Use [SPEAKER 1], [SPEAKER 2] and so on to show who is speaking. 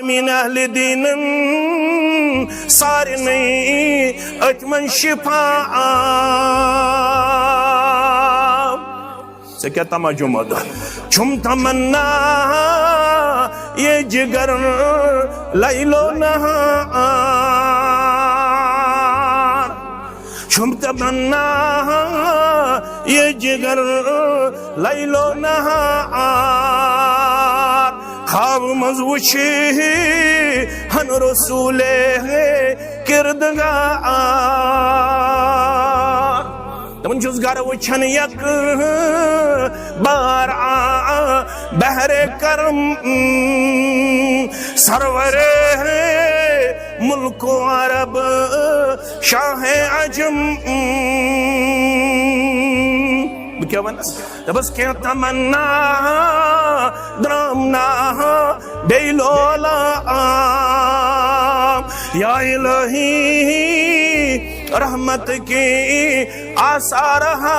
[SPEAKER 1] من اہل دین سارنی اتمن شفاء سے کیا تمجمد چھم تمنا یہ جگر لیل و نہار چھم تمنا یہ جگر لیل و نہار خواب مزوچی ہن رسول کردگار تمن چھس گر وچھن یک بار بحر کرم سرور ملک و عرب شاہ عجم کیا بنا بس کیا تمنا درامنا بیلولا یا الہی رحمت کی آثارہا